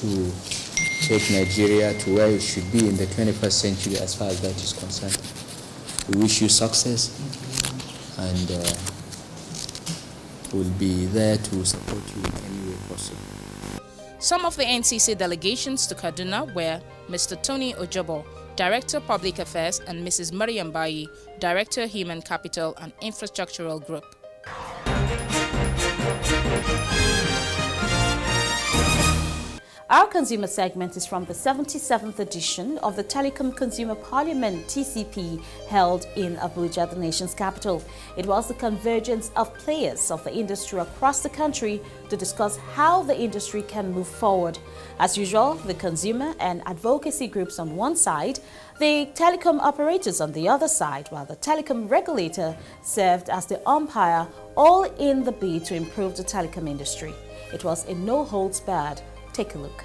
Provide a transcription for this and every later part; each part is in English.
to take Nigeria to where it should be in the 21st century as far as that is concerned. We wish you success, and we'll be there to support you in any way possible. Some of the NCC delegations to Kaduna were Mr. Tony Ojobo, Director Public Affairs, and Mrs. Mariam Bayi, Director Human Capital and Infrastructural Group. Our consumer segment is from the 77th edition of the Telecom Consumer Parliament (TCP) held in Abuja, the nation's capital. It was the convergence of players of the industry across the country to discuss how the industry can move forward. As usual, the consumer and advocacy groups on one side, the telecom operators on the other side, while the telecom regulator served as the umpire, all in the bid to improve the telecom industry. It was a no-holds-barred. Take a look.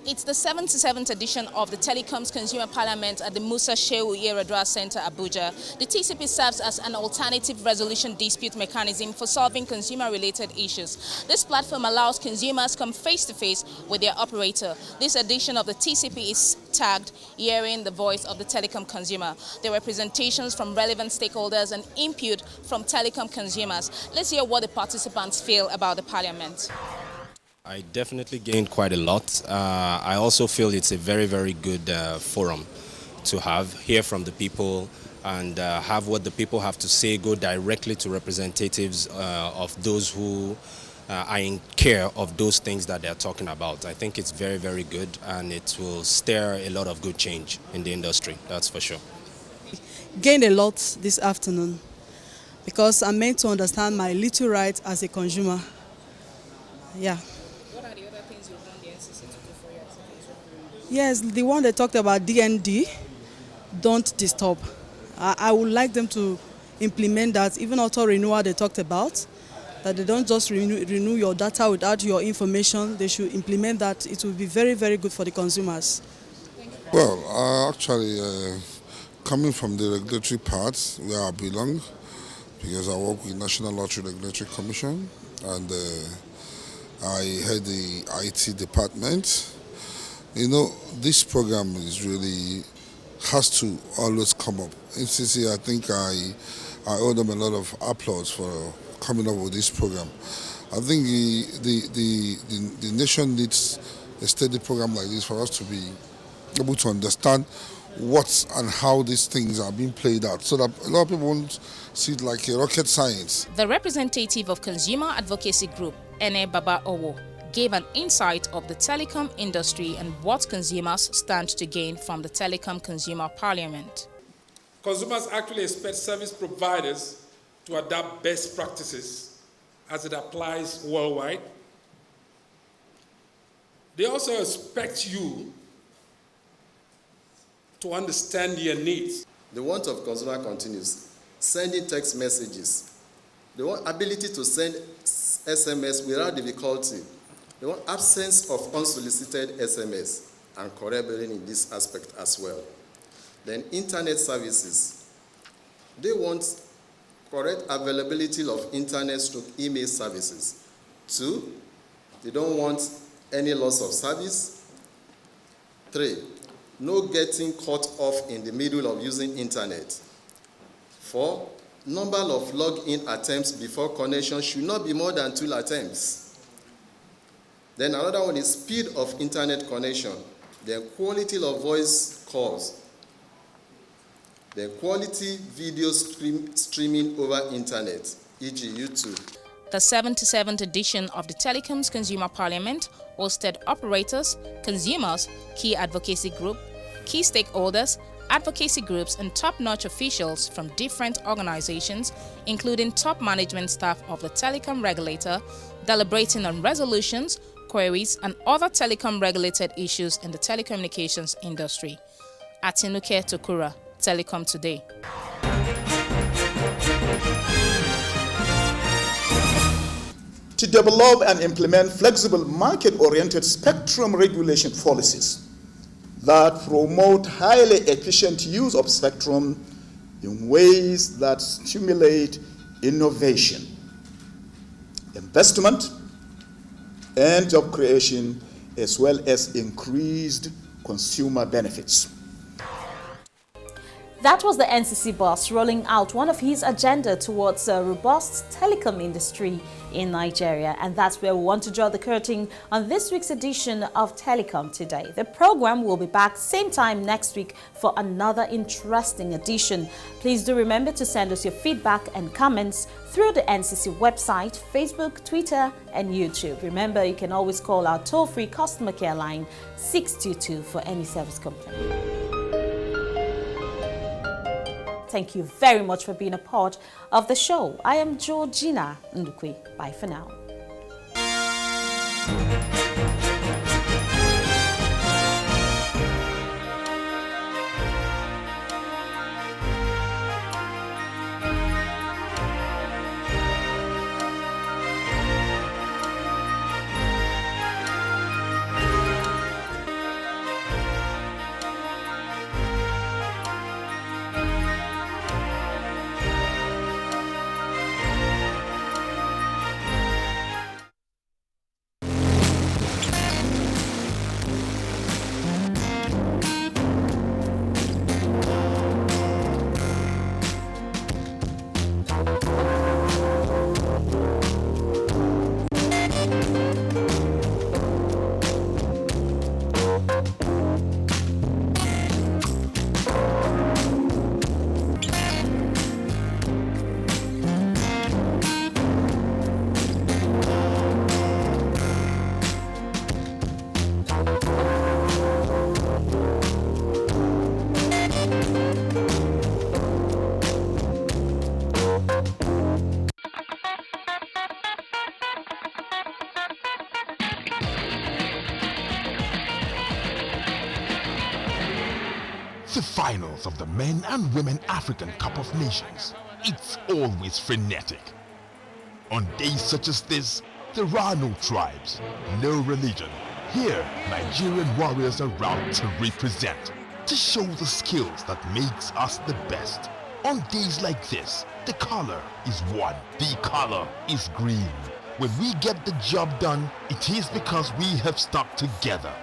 It's the 77th edition of the Telecom's Consumer Parliament at the Musa Shehu Yeradua Center, Abuja. The TCP serves as an alternative resolution dispute mechanism for solving consumer-related issues. This platform allows consumers come face-to-face with their operator. This edition of the TCP is tagged Hearing the Voice of the Telecom Consumer. There were presentations from relevant stakeholders and input from telecom consumers. Let's hear what the participants feel about the Parliament. I definitely gained quite a lot. I also feel it's a very, very good forum to hear from the people and have what the people have to say go directly to representatives of those who are in care of those things that they're talking about. I think it's very, very good, and it will stir a lot of good change in the industry, that's for sure. Gained a lot this afternoon because I'm meant to understand my little rights as a consumer. Yeah. What are the other things you've done the NCC to do for you as a consumer? Yes, the one they talked about, DND, don't disturb. I would like them to implement that, even auto renewal they talked about, that they don't just renew your data without your information. They should implement that. It will be very, very good for the consumers. Well, actually, coming from the regulatory part where I belong, because I work with National Lottery Regulatory Commission, and I head the IT department. You know, this program is really has to always come up. NCC, I think I owe them a lot of applause for coming up with this program. I think the nation needs a steady program like this for us to be able to understand what and how these things are being played out, so that a lot of people won't see it like a rocket science. The representative of Consumer Advocacy Group, Ene Baba Owo, gave an insight of the telecom industry and what consumers stand to gain from the Telecom Consumer Parliament. Consumers actually expect service providers to adopt best practices as it applies worldwide. They also expect you to understand their needs. The want of consumer continues. Sending text messages. They want ability to send SMS without difficulty. They want absence of unsolicited SMS and corroborating in this aspect as well. Then internet services. They want correct availability of internet/email services. 2, they don't want any loss of service. 3, no getting cut off in the middle of using internet. 4, number of login attempts before connection should not be more than 2 attempts. Then another one is speed of internet connection, then quality of voice calls, then quality video streaming over internet, e.g. YouTube. The 77th edition of the Telecom's Consumer Parliament hosted operators, consumers, key advocacy group, key stakeholders, advocacy groups, and top-notch officials from different organizations, including top management staff of the telecom regulator, deliberating on resolutions, queries, and other telecom-regulated issues in the telecommunications industry. Atinuke Tokura, Telecom Today. To develop and implement flexible market-oriented spectrum regulation policies that promote highly efficient use of spectrum in ways that stimulate innovation, investment, and job creation, as well as increased consumer benefits. That was the NCC boss rolling out one of his agenda towards a robust telecom industry in Nigeria. And that's where we want to draw the curtain on this week's edition of Telecom Today. The program will be back same time next week for another interesting edition. Please do remember to send us your feedback and comments through the NCC website, Facebook, Twitter, and YouTube. Remember, you can always call our toll-free customer care line 622 for any service complaint. Thank you very much for being a part of the show. I am Georgina Ndukwe. Bye for now. The finals of the Men and Women African Cup of Nations. It's always frenetic. On days such as this, there are no tribes, no religion. Here, Nigerian warriors are out to represent, to show the skills that makes us the best. On days like this, the color is one. The color is green. When we get the job done, it is because we have stuck together.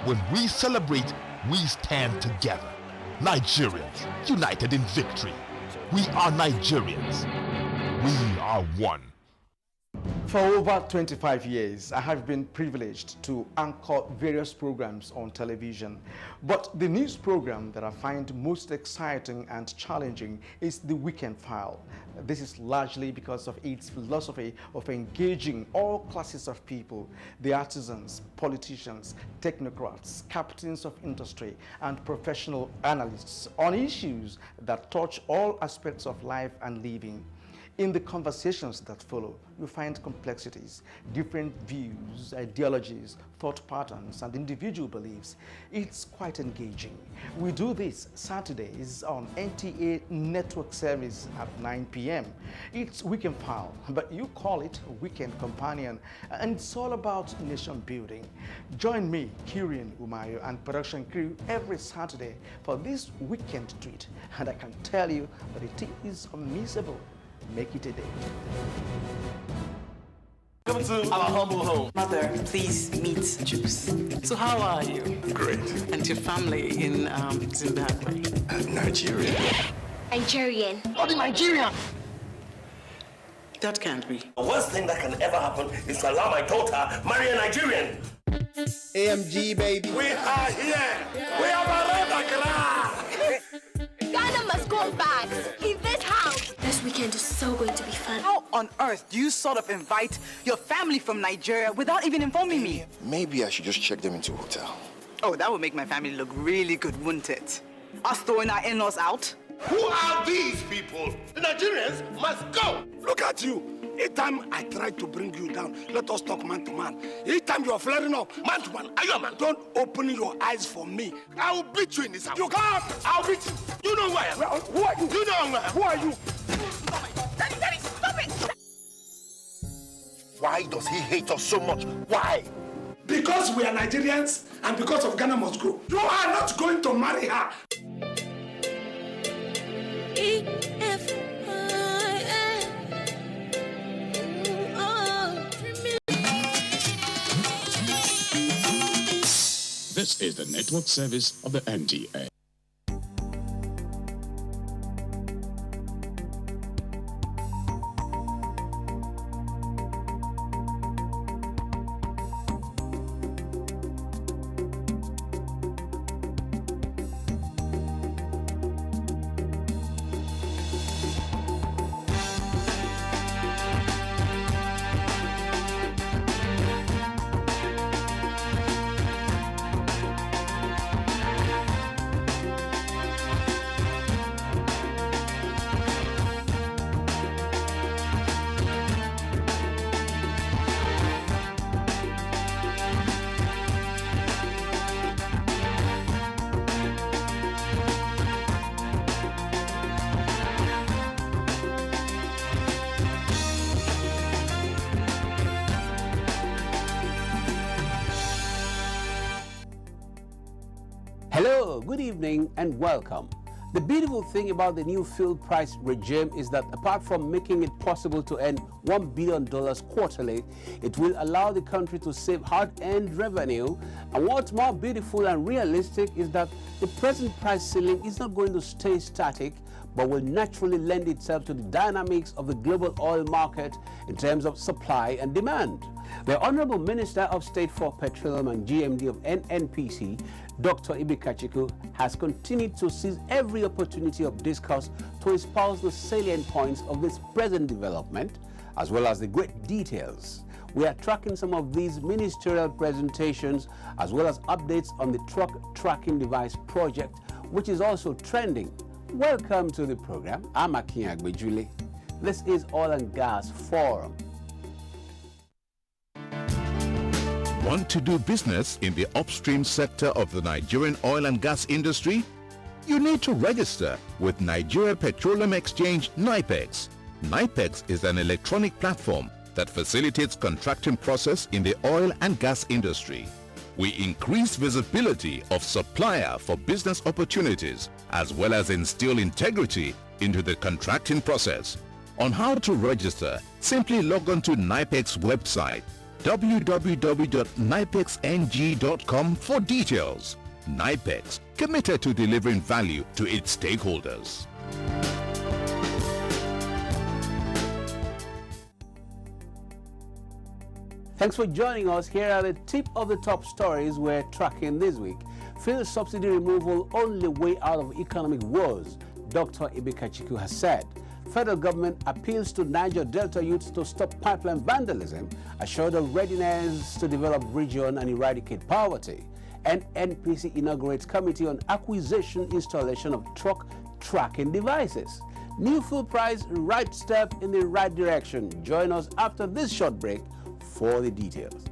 When we celebrate, we stand together. Nigerians, united in victory. We are Nigerians. We are one. For over 25 years, I have been privileged to anchor various programs on television. But the news program that I find most exciting and challenging is The Weekend File. This is largely because of its philosophy of engaging all classes of people, the artisans, politicians, technocrats, captains of industry, and professional analysts on issues that touch all aspects of life and living. In the conversations that follow, you find complexities, different views, ideologies, thought patterns, and individual beliefs. It's quite engaging. We do this Saturdays on NTA network service at 9 p.m. It's Weekend File, but you call it Weekend Companion, and it's all about nation building. Join me, Kirian Umayo, and production crew every Saturday for this weekend treat, and I can tell you that it is unmissable. Make it a day. Welcome to our humble home. Mother, please meet Juice. So how are you? Great. And your family in Zimbabwe? Nigerian. Nigerian. Oh, the Nigerian! That can't be. The worst thing that can ever happen is to allow my daughter marry a Nigerian. AMG, baby. We are here. We have arrived at Accra. Ghana must go back in this house. This weekend is so going to be fun. How on earth do you sort of invite your family from Nigeria without even informing me? Maybe I should just check them into a hotel. Oh, that would make my family look really good, wouldn't it? Us throwing our in-laws out? Who are these people? The Nigerians must go. Look at you. Each time I try to bring you down, let us talk man to man. Each time you are flaring up, man to man, are you a man? Don't open your eyes for me. I will beat you in this house. You can't. I'll beat you. You know who I am. Who are you? You know who I am. Who are you? Daddy, stop it! Why does he hate us so much? Why? Because we are Nigerians and because of Ghana must go. You are not going to marry her. This is the network service of the NTA. Hello, good evening and welcome. The beautiful thing about the new fuel price regime is that apart from making it possible to earn $1 billion quarterly, it will allow the country to save hard-earned revenue. And what's more beautiful and realistic is that the present price ceiling is not going to stay static, but will naturally lend itself to the dynamics of the global oil market in terms of supply and demand. The Honorable Minister of State for Petroleum and GMD of NNPC, Dr. Ibikachiku, has continued to seize every opportunity of discourse to espouse the salient points of this present development, as well as the great details. We are tracking some of these ministerial presentations, as well as updates on the truck tracking device project, which is also trending. Welcome to the program. I'm Akin Agbejule. This is Oil and Gas Forum. Want to do business in the upstream sector of the Nigerian oil and gas industry? You need to register with Nigeria Petroleum Exchange NIPEX. NIPEX is an electronic platform that facilitates contracting process in the oil and gas industry. We increase visibility of supplier for business opportunities, as well as instill integrity into the contracting process. On how to register, simply log on to NIPEX website www.nipexng.com for details. NIPEX, committed to delivering value to its stakeholders. Thanks for joining us. Here are the tip of the top stories we're tracking this week. Fuel subsidy removal only way out of economic woes, Dr. Ibikachiku has said. Federal government appeals to Niger Delta youths to stop pipeline vandalism, assured of readiness to develop region and eradicate poverty. And NPC inaugurates committee on acquisition installation of truck tracking devices. New fuel price, right step in the right direction. Join us after this short break for the details.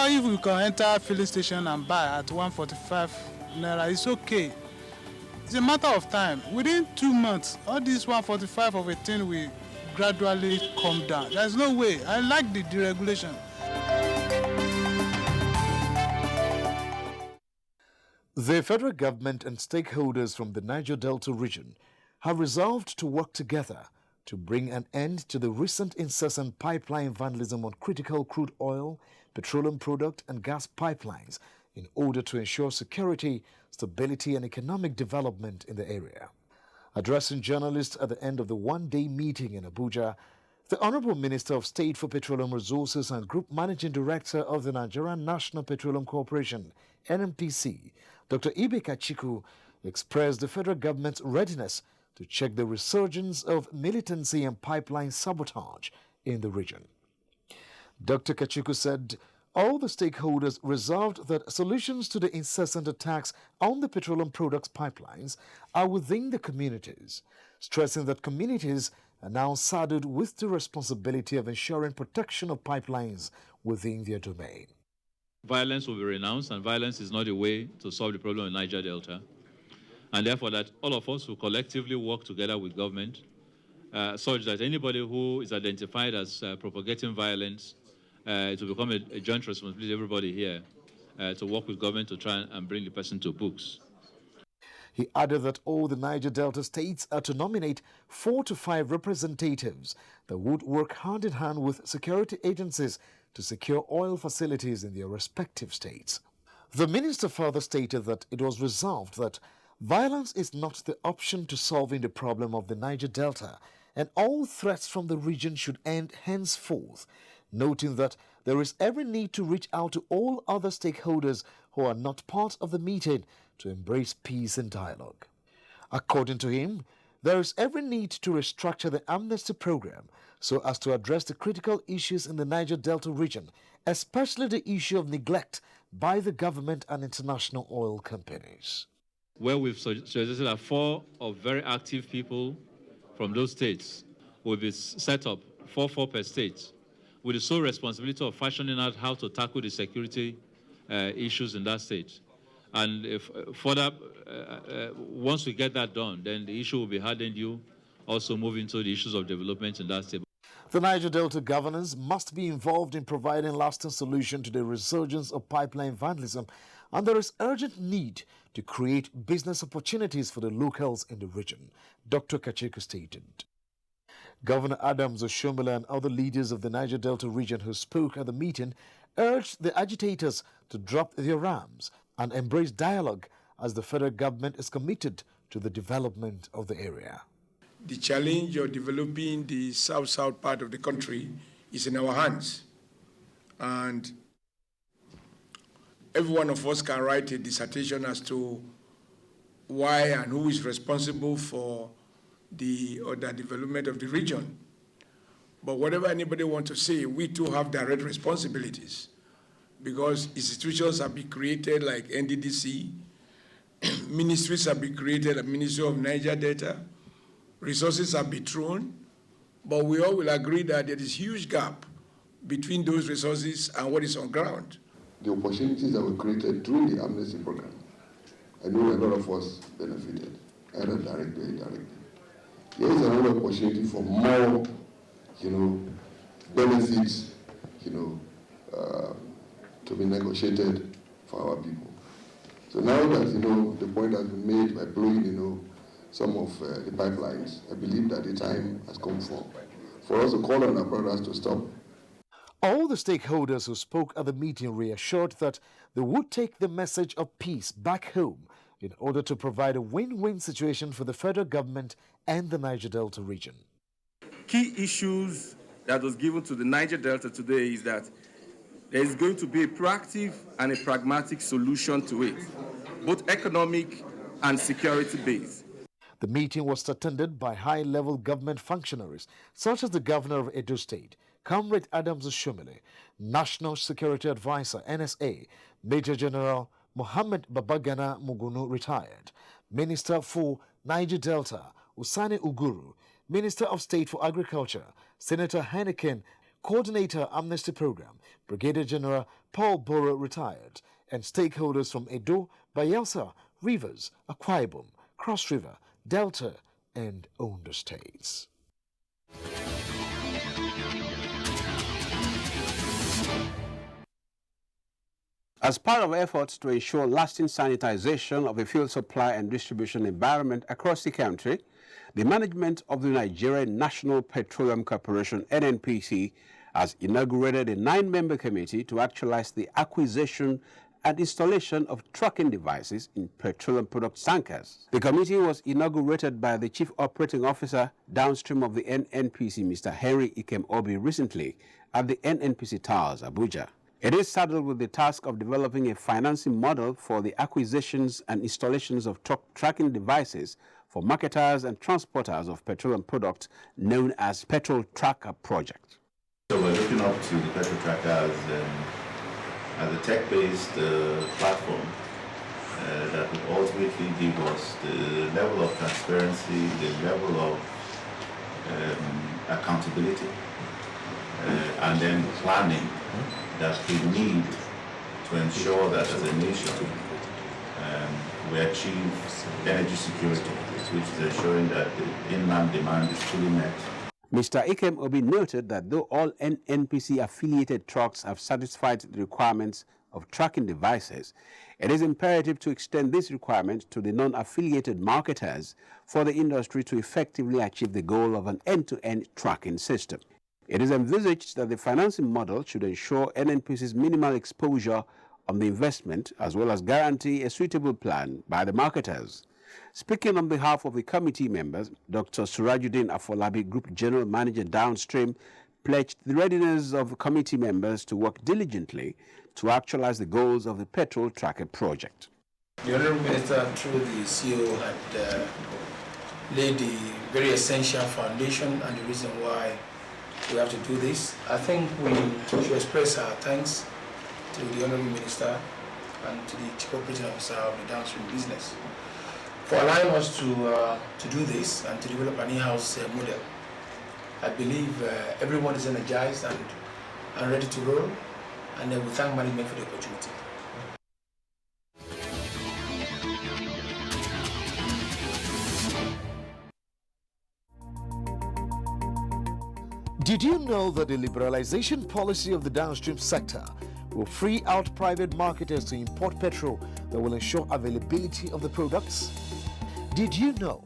If we can enter a filling station and buy at 145 naira, it's okay. It's a matter of time. Within 2 months, all this 145 of a thing will gradually come down. There's no way. I like the deregulation. The federal government and stakeholders from the Niger Delta region have resolved to work together to bring an end to the recent incessant pipeline vandalism on critical crude oil, petroleum product and gas pipelines in order to ensure security, stability and economic development in the area. Addressing journalists at the end of the one-day meeting in Abuja, the Honorable Minister of State for Petroleum Resources and Group Managing Director of the Nigerian National Petroleum Corporation, NNPC, Dr. Ibikachiku, expressed the federal government's readiness to check the resurgence of militancy and pipeline sabotage in the region. Dr. Kachiku said all the stakeholders resolved that solutions to the incessant attacks on the petroleum products pipelines are within the communities, stressing that communities are now saddled with the responsibility of ensuring protection of pipelines within their domain. Violence will be renounced, and violence is not a way to solve the problem in Niger Delta. And therefore that all of us will collectively work together with government such that anybody who is identified as propagating violence, it will become a joint responsibility of everybody here to work with government to try and bring the person to books. He added that all the Niger Delta states are to nominate 4 to 5 representatives that would work hand in hand with security agencies to secure oil facilities in their respective states. The minister further stated that it was resolved that violence is not the option to solving the problem of the Niger Delta, and all threats from the region should end henceforth, noting that there is every need to reach out to all other stakeholders who are not part of the meeting to embrace peace and dialogue. According to him, there is every need to restructure the amnesty program so as to address the critical issues in the Niger Delta region, especially the issue of neglect by the government and international oil companies. Where we've suggested that 4 of very active people from those states will be set up, 4 per state, with the sole responsibility of fashioning out how to tackle the security issues in that state. And if further, once we get that done, then the issue will be hardened. You also move into the issues of development in that state. The Niger Delta governors must be involved in providing lasting solution to the resurgence of pipeline vandalism, and there is urgent need to create business opportunities for the locals in the region, Dr. Kacheku stated. Governor Adams Oshomole and other leaders of the Niger Delta region who spoke at the meeting urged the agitators to drop their arms and embrace dialogue as the federal government is committed to the development of the area. The challenge of developing the south-south part of the country is in our hands. And every one of us can write a dissertation as to why and who is responsible for the development of the region. But whatever anybody wants to say, we too have direct responsibilities, because institutions have been created like NDDC, ministries have been created like Ministry of Niger Delta, resources have been thrown, but we all will agree that there is a huge gap between those resources and what is on ground. The opportunities that were created through the amnesty program, I know a lot of us benefited, either directly or indirectly. There is another opportunity for more, benefits, to be negotiated for our people. So now that, the point has been made by blowing, some of the pipelines, I believe that the time has come for us to call on our brothers to stop. All the stakeholders who spoke at the meeting reassured that they would take the message of peace back home in order to provide a win-win situation for the federal government and the Niger Delta region. Key issues that was given to the Niger Delta today is that there is going to be a proactive and a pragmatic solution to it, both economic and security-based. The meeting was attended by high-level government functionaries, such as the Governor of Edo State, Comrade Adams Oshomole, National Security Advisor, NSA, Major General Mohammed Babagana Mugunu, retired, Minister for Niger Delta, Usane Uguru, Minister of State for Agriculture, Senator Heineken, Coordinator Amnesty Program, Brigadier General Paul Boro, retired, and stakeholders from Edo, Bayelsa, Rivers, Akwa Ibom, Cross River, Delta, and Ondo states. As part of efforts to ensure lasting sanitization of the fuel supply and distribution environment across the country, the management of the Nigerian National Petroleum Corporation, NNPC, has inaugurated a 9-member committee to actualize the acquisition and installation of tracking devices in petroleum product tankers. The committee was inaugurated by the Chief Operating Officer downstream of the NNPC, Mr. Henry Ikem Obi, recently at the NNPC Towers, Abuja. It is saddled with the task of developing a financing model for the acquisitions and installations of tracking devices for marketers and transporters of petroleum products, known as Petrol Tracker Project. So we're looking up to the Petrol Tracker as a tech-based platform that will ultimately give us the level of transparency, the level of accountability, and then planning that we need to ensure that as a nation we achieve energy security, which is ensuring that the inland demand is fully met. Mr. Ikem Obi noted that though all NNPC affiliated trucks have satisfied the requirements of tracking devices, It is imperative to extend this requirement to the non-affiliated marketers for the industry to effectively achieve the goal of an end-to-end tracking system. It is envisaged that the financing model should ensure NNPC's minimal exposure on the investment as well as guarantee a suitable plan by the marketers. Speaking on behalf of the committee members, Dr. Surajuddin Afolabi, Group General Manager Downstream, pledged the readiness of committee members to work diligently to actualize the goals of the petrol tracker project. The Honourable Minister, through the CEO, had laid the very essential foundation and the reason why we have to do this. I think we should express our thanks to the Honourable Minister and to the Chief Operating Officer of the downstream business for allowing us to do this and to develop an in-house model. I believe everyone is energized and ready to roll, and we thank management for the opportunity. Did you know that the liberalization policy of the downstream sector will free out private marketers to import petrol that will ensure availability of the products? Did you know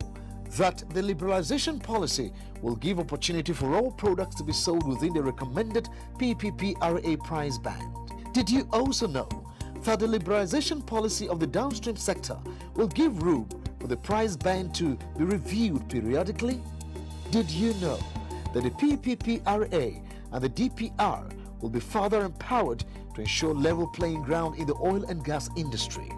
that the liberalization policy will give opportunity for all products to be sold within the recommended PPPRA price band? Did you also know that the liberalization policy of the downstream sector will give room for the price band to be reviewed periodically? Did you know that the PPPRA and the DPR will be further empowered to ensure level playing ground in the oil and gas industry?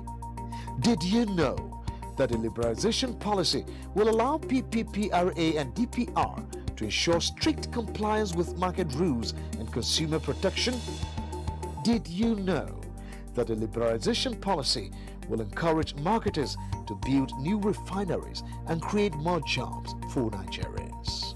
Did you know that the liberalization policy will allow PPPRA and DPR to ensure strict compliance with market rules and consumer protection? Did you know that the liberalization policy will encourage marketers to build new refineries and create more jobs for Nigerians?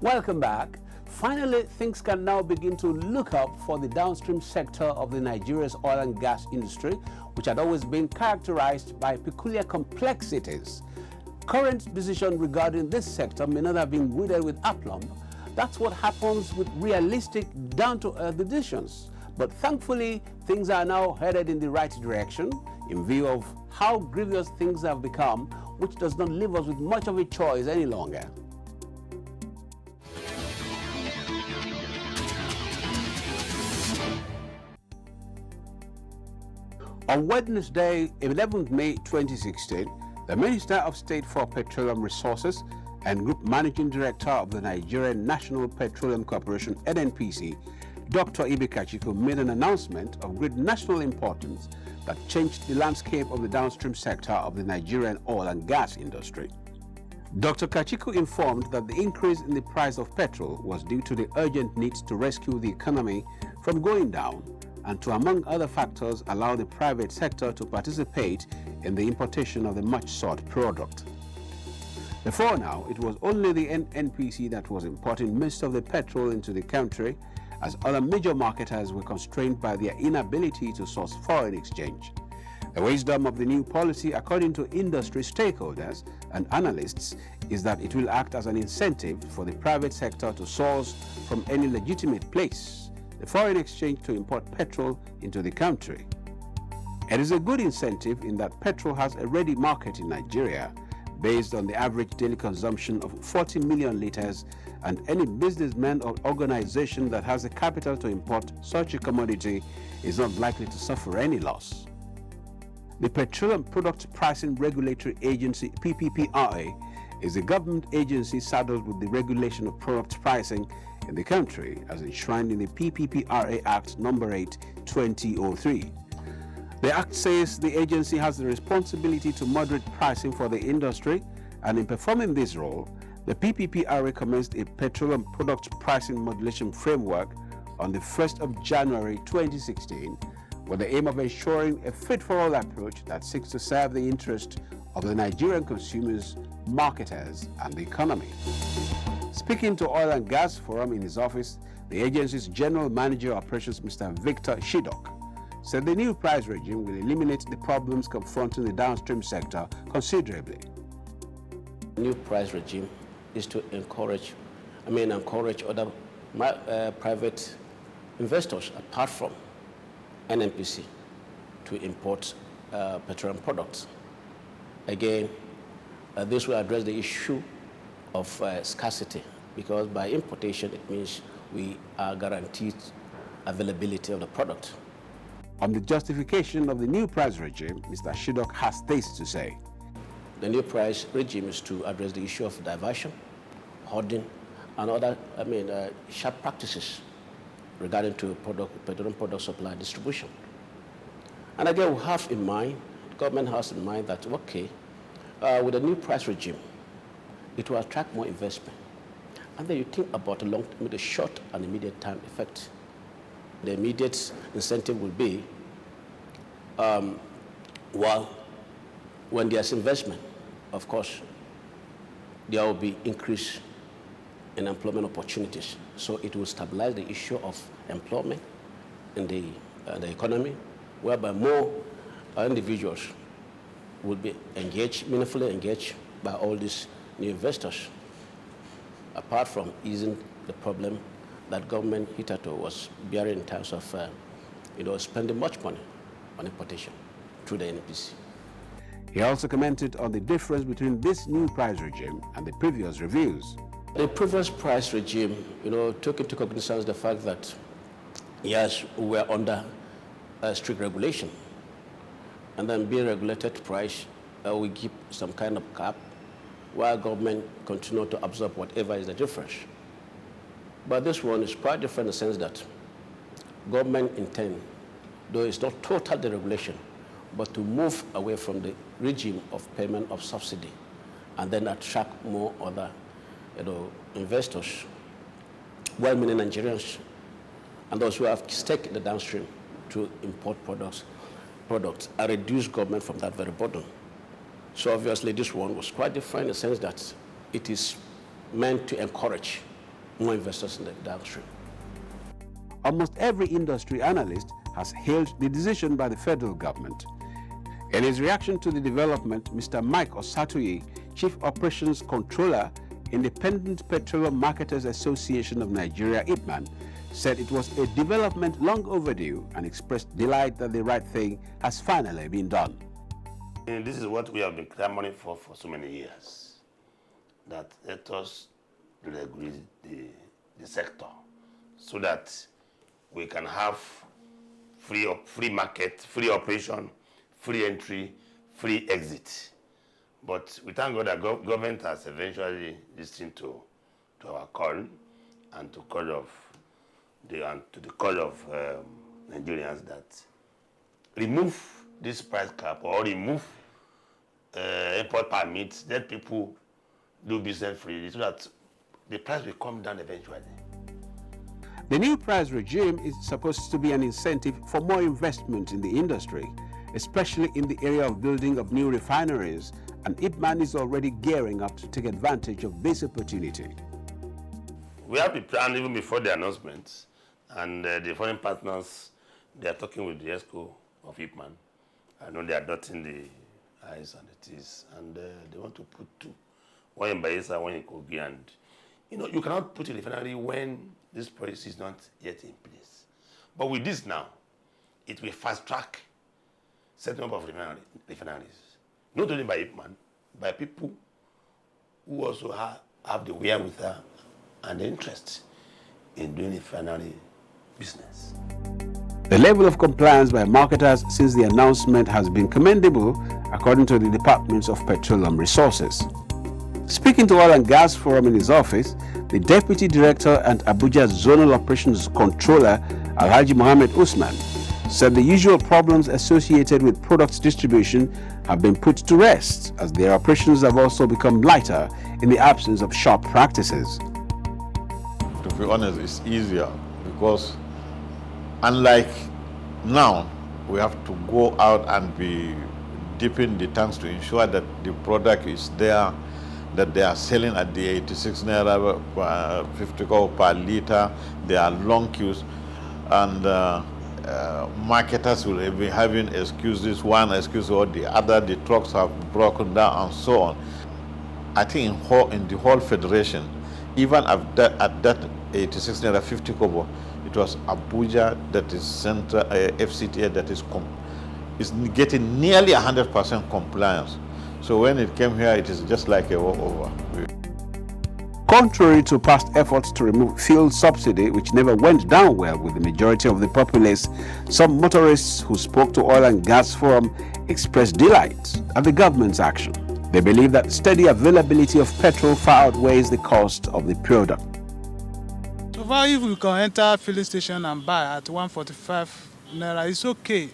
Welcome back. Finally, things can now begin to look up for the downstream sector of the Nigeria's oil and gas industry, which had always been characterized by peculiar complexities. Current decision regarding this sector may not have been wielded with aplomb. That's what happens with realistic, down-to-earth decisions. But thankfully, things are now headed in the right direction in view of how grievous things have become, which does not leave us with much of a choice any longer. On Wednesday, 11th May 2016, the Minister of State for Petroleum Resources and Group Managing Director of the Nigerian National Petroleum Corporation (NNPC), Dr. Ibe Kachiku, made an announcement of great national importance that changed the landscape of the downstream sector of the Nigerian oil and gas industry. Dr. Kachiku informed that the increase in the price of petrol was due to the urgent need to rescue the economy from going down and to, among other factors, allow the private sector to participate in the importation of the much-sought product. Before now, it was only the NNPC that was importing most of the petrol into the country, as other major marketers were constrained by their inability to source foreign exchange. The wisdom of the new policy, according to industry stakeholders and analysts, is that it will act as an incentive for the private sector to source from any legitimate place the foreign exchange to import petrol into the country. It is a good incentive in that petrol has a ready market in Nigeria based on the average daily consumption of 40 million liters, and any businessman or organization that has the capital to import such a commodity is not likely to suffer any loss. The Petroleum Product Pricing Regulatory Agency, PPPRA, is a government agency saddled with the regulation of product pricing in the country as enshrined in the PPPRA Act No. 8, 2003. The Act says the agency has the responsibility to moderate pricing for the industry, and in performing this role, the PPPRA commenced a Petroleum Product Pricing Modulation Framework on the 1st of January 2016 with the aim of ensuring a fit-for-all approach that seeks to serve the interest of the Nigerian consumers, marketers, and the economy. Speaking to Oil and Gas Forum in his office, the agency's General Manager of Operations, Mr. Victor Shidok, said the new price regime will eliminate the problems confronting the downstream sector considerably. The new price regime is to encourage other private investors apart from NNPC to import petroleum products. Again, this will address the issue of scarcity, because by importation it means we are guaranteed availability of the product. On the justification of the new price regime, Mr. Shidok has this to say. The new price regime is to address the issue of diversion, hoarding, and other sharp practices regarding to petroleum product supply and distribution. And again, we have in mind, the government has in mind that, okay, with the new price regime, it will attract more investment. And then you think about the short and immediate time effect. The immediate incentive will be, when there's investment, of course, there will be increase in employment opportunities. So it will stabilize the issue of employment in the economy, whereby more individuals will be engaged, meaningfully engaged by all these new investors, apart from easing the problem that government hitherto was bearing in terms of spending much money on importation through the NPC. He also commented on the difference between this new price regime and the previous reviews. The previous price regime, took into cognizance the fact that, yes, we were under strict regulation, and then being regulated price, we give some kind of cap, while government continue to absorb whatever is the difference. But this one is quite different in the sense that government intend, though it's not total deregulation, but to move away from the regime of payment of subsidy and then attract more other investors, well-meaning Nigerians, and those who have stake in the downstream to import products and reduce government from that very burden. So obviously this one was quite different in the sense that it is meant to encourage more investors in the downstream. Almost every industry analyst has hailed the decision by the federal government. In his reaction to the development, Mr. Mike Osatoye, Chief Operations Controller, Independent Petroleum Marketers Association of Nigeria, IPMAN, said it was a development long overdue and expressed delight that the right thing has finally been done. And this is what we have been clamoring for so many years, that let us regulate the sector so that we can have free market, free operation, free entry, free exit. But we thank God that government has eventually listened to our call and to the call of Nigerians that remove this price cap or remove import permits, let people do business freely so that the price will come down eventually. The new price regime is supposed to be an incentive for more investment in the industry, especially in the area of building of new refineries, and IPMAN is already gearing up to take advantage of this opportunity. We have been planned even before the announcement, and the foreign partners, they are talking with the ESCO of IPMAN. I know they are dotting the I's and the T's, and they want to put two, one in Bayelsa, one in Kogi, and you cannot put a refinery when this policy is not yet in place. But with this now, it will fast track setting up of refineries, not only by IPMAN, by people who also have the wherewithal and the interest in doing refinery business. The level of compliance by marketers since the announcement has been commendable, according to the Department of Petroleum Resources. Speaking to Oil and Gas Forum in his office, the Deputy Director and Abuja Zonal Operations Controller, Alhaji Mohammed Usman, said the usual problems associated with products distribution have been put to rest, as their operations have also become lighter in the absence of sharp practices. To be honest, it's easier because unlike now, we have to go out and be dipping the tanks to ensure that the product is there, that they are selling at the 86 naira 50 per liter. There are long queues, and marketers will be having excuses, one excuse or the other. The trucks have broken down and so on. I think in the whole federation, even at that 86 naira 50 kobo, it was Abuja that is central FCTA that is getting nearly 100% compliance. So when it came here, it is just like a walkover. Contrary to past efforts to remove fuel subsidy, which never went down well with the majority of the populace, some motorists who spoke to Oil and Gas Forum expressed delight at the government's action. They believe that steady availability of petrol far outweighs the cost of the product. So far, if we can enter filling station and buy at 145 naira, it's okay.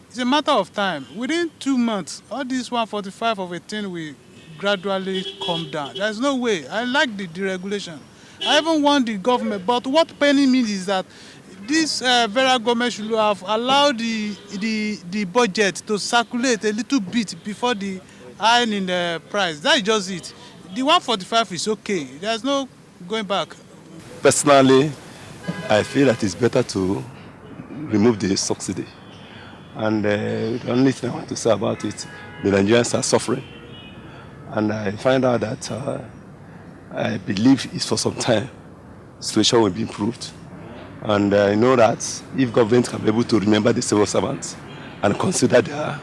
It's a matter of time. Within 2 months, all this 145 of a thing will gradually come down. There's no way. I like the deregulation. I even want the government, but what penny means is that this federal government should have allowed the budget to circulate a little bit before the iron in the price. That's just it. The 145 is okay. There's no going back. Personally, I feel that it's better to remove the subsidy. And the only thing I want to say about it, the Nigerians are suffering. And I find out that I believe it's for some time, the situation will be improved. And I know that if government can be able to remember the civil servants and consider their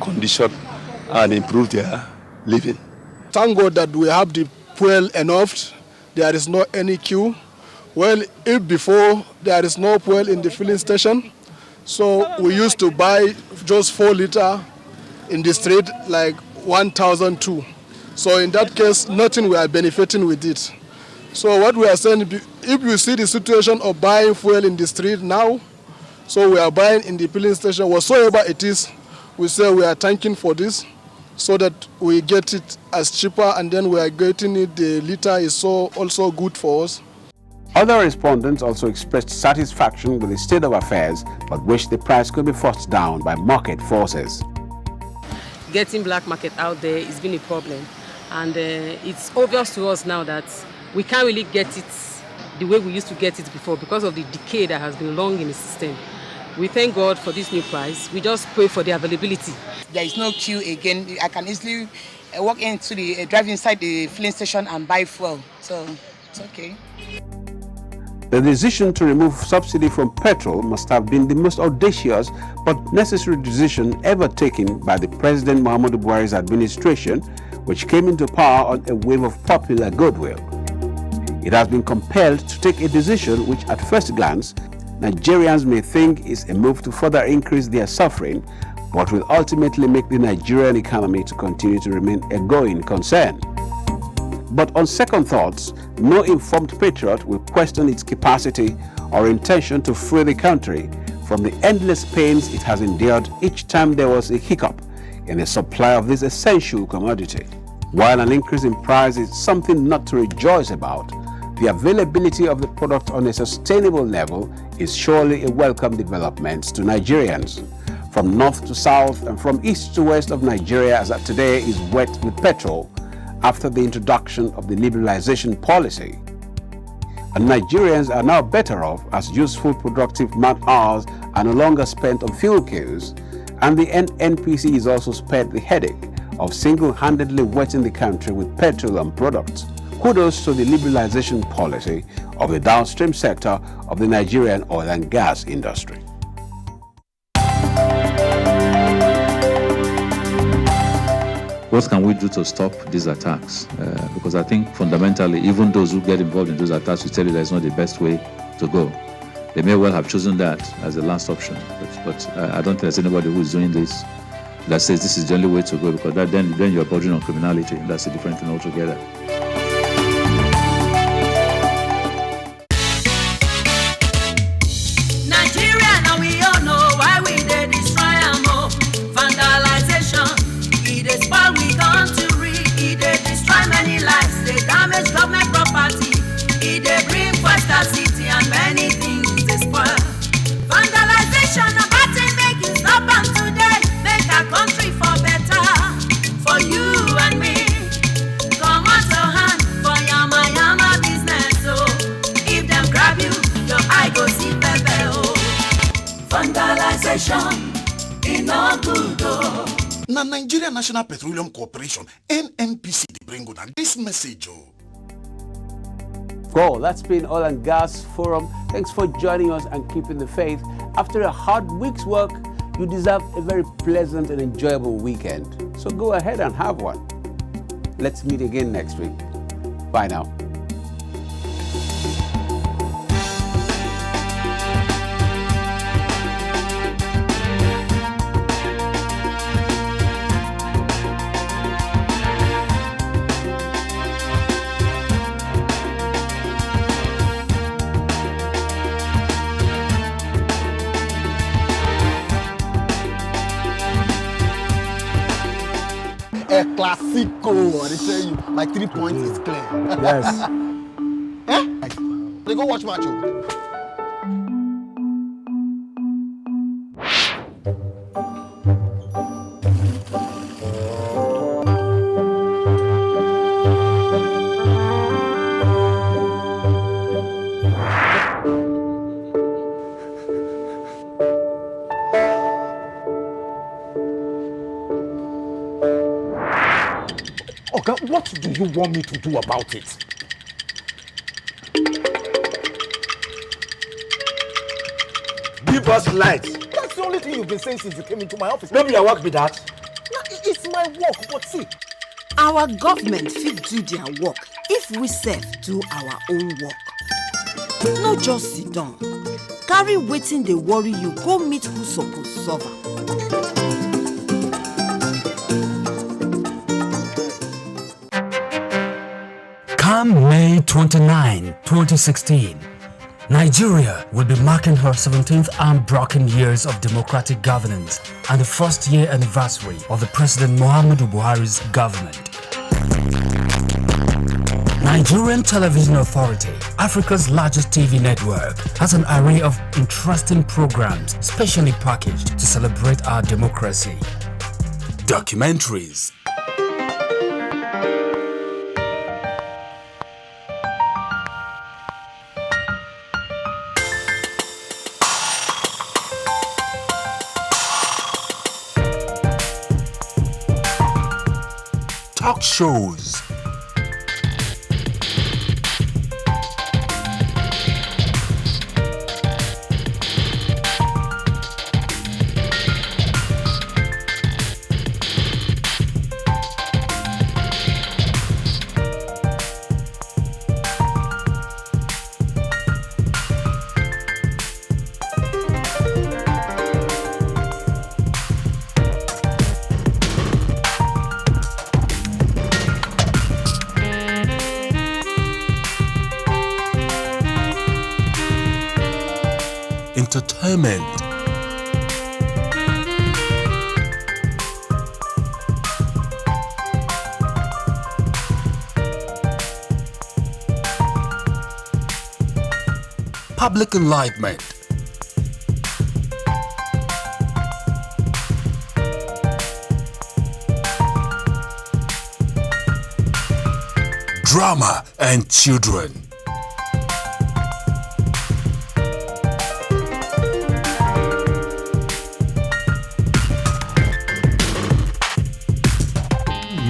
condition and improve their living. Thank God that we have the fuel enough. There is no any queue. Well, if before there is no fuel in the filling station, so we used to buy just 4 liter in the street, like 1,002. So in that case, nothing we are benefiting with it. So what we are saying, if you see the situation of buying fuel in the street now, so we are buying in the filling station, whatsoever it is, we say we are thanking for this, so that we get it as cheaper, and then we are getting it, the liter is so also good for us. Other respondents also expressed satisfaction with the state of affairs, but wished the price could be forced down by market forces. Getting black market out there has been a problem, and it's obvious to us now that we can't really get it the way we used to get it before because of the decay that has been long in the system. We thank God for this new price. We just pray for the availability. There is no queue again. I can easily walk into drive inside the filling station and buy fuel. So it's okay. The decision to remove subsidy from petrol must have been the most audacious but necessary decision ever taken by the President Muhammadu Buhari's administration, which came into power on a wave of popular goodwill. It has been compelled to take a decision which at first glance Nigerians may think is a move to further increase their suffering, but will ultimately make the Nigerian economy to continue to remain a going concern. But on second thoughts, no informed patriot will question its capacity or intention to free the country from the endless pains it has endured each time there was a hiccup in the supply of this essential commodity. While an increase in price is something not to rejoice about, the availability of the product on a sustainable level is surely a welcome development to Nigerians. From north to south and from east to west of Nigeria as at today is wet with petrol after the introduction of the liberalization policy. And Nigerians are now better off as useful productive man-hours are no longer spent on fuel queues, and the NPC is also spared the headache of single-handedly wetting the country with petroleum products. Kudos to the liberalization policy of the downstream sector of the Nigerian oil and gas industry. What can we do to stop these attacks? Because I think fundamentally, even those who get involved in those attacks will tell you that it's not the best way to go. They may well have chosen that as the last option, but I don't think there's anybody who is doing this that says this is the only way to go, because then you're bordering on criminality. That's a different thing altogether. Nigeria, now we all know why we dey destroy am o. Vandalization, e dey spoil we country, e dey destroy many lives, dey damage government property, e dey bring scarcity and many things dey spoil. Vandalization na bad thing, make you stop am today, make our country for better, for you and me. Comot your hand for yama yama business o. If dem grab you, your eye go see pepper o. Vandalization, e no good o. Now, Nigerian National Petroleum Corporation, NNPC, they bring on this message. Well, that's been Oil and Gas Forum. Thanks for joining us and keeping the faith. After a hard week's work, you deserve a very pleasant and enjoyable weekend. So go ahead and have one. Let's meet again next week. Bye now. A classico, I tell you, my 3 points is clear. Yes. They go watch match. Okay, what do you want me to do about it? Give us light. That's the only thing you've been saying since you came into my office. Maybe your work be that. No, it's my work, but see. Our government fit do their work if we sef do our own work. No just sit down. Carry wetin dey worry you go meet who suppose solve am. Come May 29, 2016, Nigeria will be marking her 17th unbroken years of democratic governance and the first year anniversary of the President Muhammadu Buhari's government. Nigerian Television Authority, Africa's largest TV network, has an array of interesting programs specially packaged to celebrate our democracy. Documentaries, talk shows, entertainment, public enlightenment, drama and children.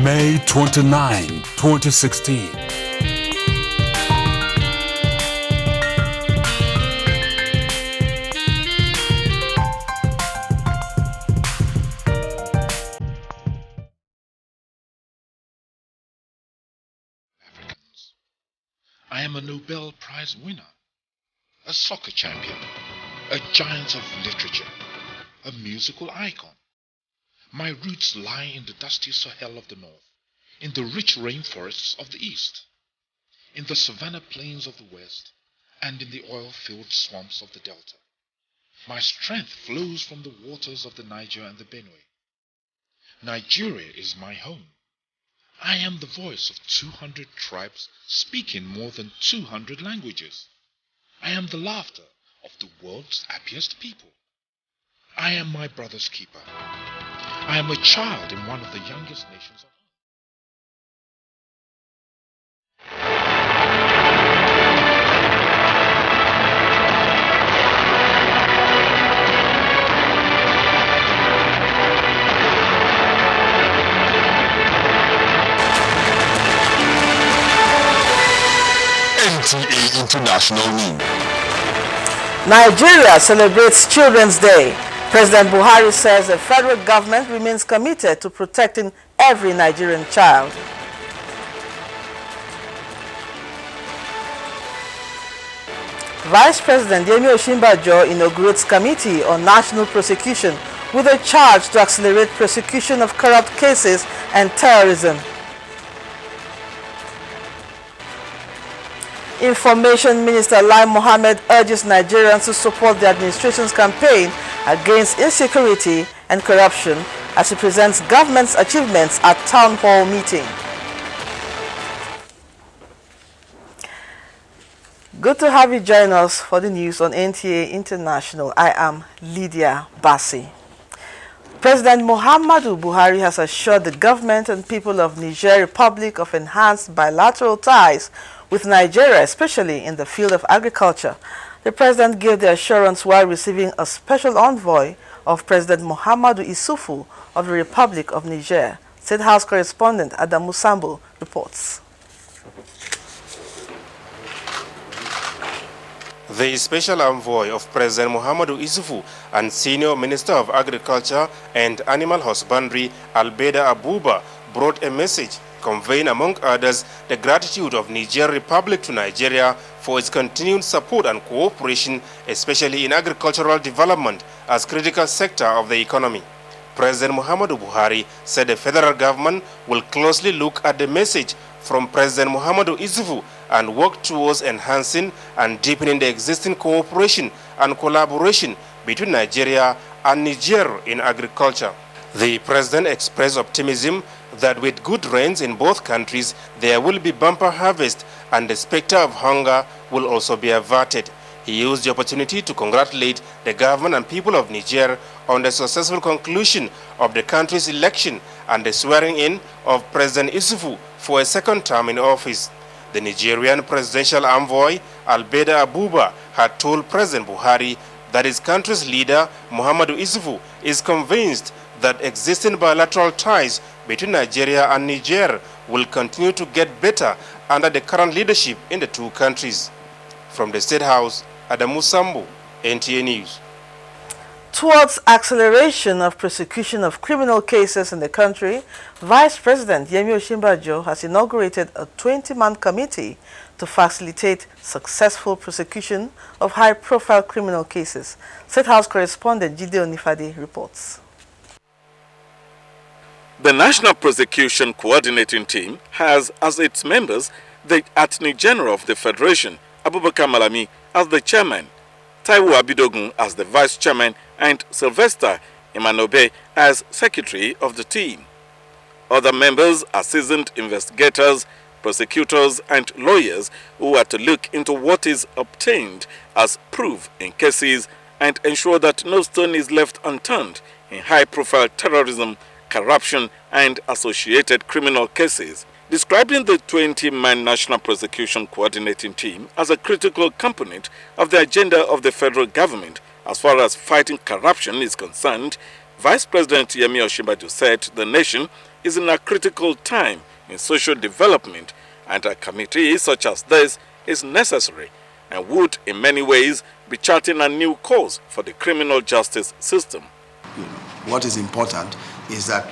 May 29, 2016. I am a Nobel Prize winner, a soccer champion, a giant of literature, a musical icon. My roots lie in the dusty Sahel of the north, in the rich rainforests of the east, in the savanna plains of the west, and in the oil-filled swamps of the delta. My strength flows from the waters of the Niger and the Benue. Nigeria is my home. I am the voice of 200 tribes speaking more than 200 languages. I am the laughter of the world's happiest people. I am my brother's keeper. I am a child in one of the youngest nations of NTA International News. Nigeria celebrates Children's Day. President Buhari says the federal government remains committed to protecting every Nigerian child. Vice President Yemi Osinbajo inaugurates Committee on National Prosecution with a charge to accelerate prosecution of corrupt cases and terrorism. Information Minister Lai Mohammed urges Nigerians to support the administration's campaign against insecurity and corruption as he presents government's achievements at town hall meeting. Good to have you join us for the news on NTA International. I am Lydia Bassi. President Muhammadu Buhari has assured the government and people of Niger Republic of enhanced bilateral ties with Nigeria, especially in the field of agriculture. The president gave the assurance while receiving a special envoy of President Muhammadu Isufu of the Republic of Niger. State House correspondent Adamu Sambo reports. The special envoy of President Muhammadu Isufu and Senior Minister of Agriculture and Animal Husbandry, Albeda Abuba, brought a message conveying, among others, the gratitude of Niger Republic to Nigeria for its continued support and cooperation, especially in agricultural development as critical sector of the economy. President Muhammadu Buhari said the federal government will closely look at the message from President Muhammadu Isufu and work towards enhancing and deepening the existing cooperation and collaboration between Nigeria and Niger in agriculture. The president expressed optimism that with good rains in both countries, there will be bumper harvest and the specter of hunger will also be averted. He used the opportunity to congratulate the government and people of Niger on the successful conclusion of the country's election and the swearing in of President Isufu for a second term in office. The Nigerian presidential envoy, Albeda Abuba, had told President Buhari that his country's leader, Muhammadu Isufu, is convinced that existing bilateral ties between Nigeria and Niger will continue to get better under the current leadership in the two countries. From the State House, Adamu Sambo, NTA News. Towards acceleration of prosecution of criminal cases in the country, Vice President Yemi Osinbajo has inaugurated a 20-man committee to facilitate successful prosecution of high-profile criminal cases. State House correspondent Jide Onifade reports. The National Prosecution Coordinating Team has as its members the Attorney General of the Federation, Abubakar Malami, as the chairman, Taiwo Abidogun as the vice chairman, and Sylvester Imanobe as secretary of the team. Other members are seasoned investigators, prosecutors, and lawyers who are to look into what is obtained as proof in cases and ensure that no stone is left unturned in high-profile terrorism, corruption, and associated criminal cases. Describing the 20-man National Prosecution Coordinating Team as a critical component of the agenda of the federal government as far as fighting corruption is concerned, Vice President Yemi Osinbajo said the nation is in a critical time in social development and a committee such as this is necessary and would in many ways be charting a new course for the criminal justice system. What is important is that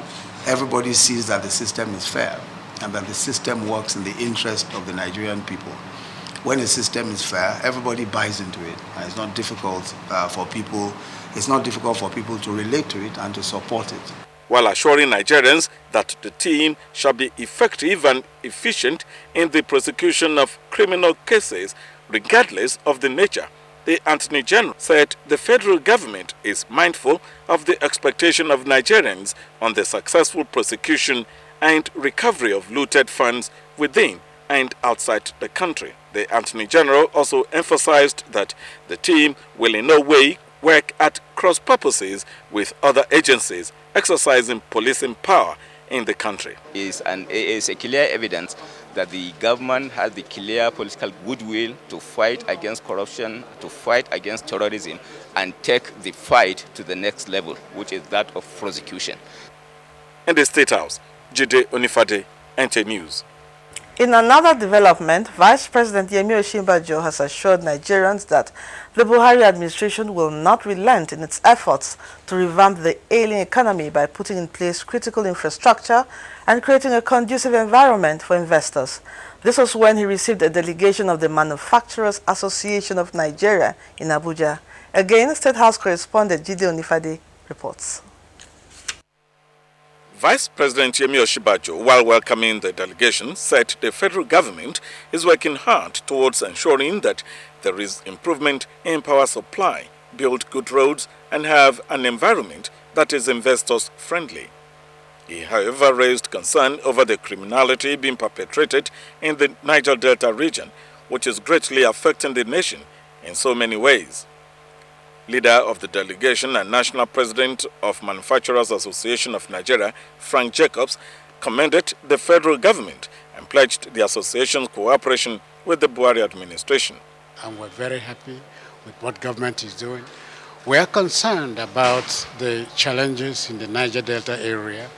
everybody sees that the system is fair and that the system works in the interest of the Nigerian people. When the system is fair, everybody buys into it, and it's not difficult for people. It's not difficult for people to relate to it and to support it. While assuring Nigerians that the team shall be effective and efficient in the prosecution of criminal cases, regardless of the nature, the Attorney General said the federal government is mindful of the expectation of Nigerians on the successful prosecution and recovery of looted funds within and outside the country. The Attorney General also emphasized that the team will in no way work at cross purposes with other agencies exercising policing power in the country. It's a clear evidence that the government has the clear political goodwill to fight against corruption, to fight against terrorism, and take the fight to the next level, which is that of prosecution. In the State House, Jide Onifade, NTA News. In another development, Vice President Yemi Osinbajo has assured Nigerians that the Buhari administration will not relent in its efforts to revamp the ailing economy by putting in place critical infrastructure and creating a conducive environment for investors. This was when he received a delegation of the Manufacturers Association of Nigeria in Abuja. Again, State House correspondent Jide Onifade reports. Vice President Yemi Osinbajo, while welcoming the delegation, said the federal government is working hard towards ensuring that there is improvement in power supply, build good roads, and have an environment that is investors-friendly. He, however, raised concern over the criminality being perpetrated in the Niger Delta region, which is greatly affecting the nation in so many ways. Leader of the delegation and National President of Manufacturers Association of Nigeria, Frank Jacobs, commended the federal government and pledged the association's cooperation with the Buhari administration. And we're very happy with what government is doing. We are concerned about the challenges in the Niger Delta area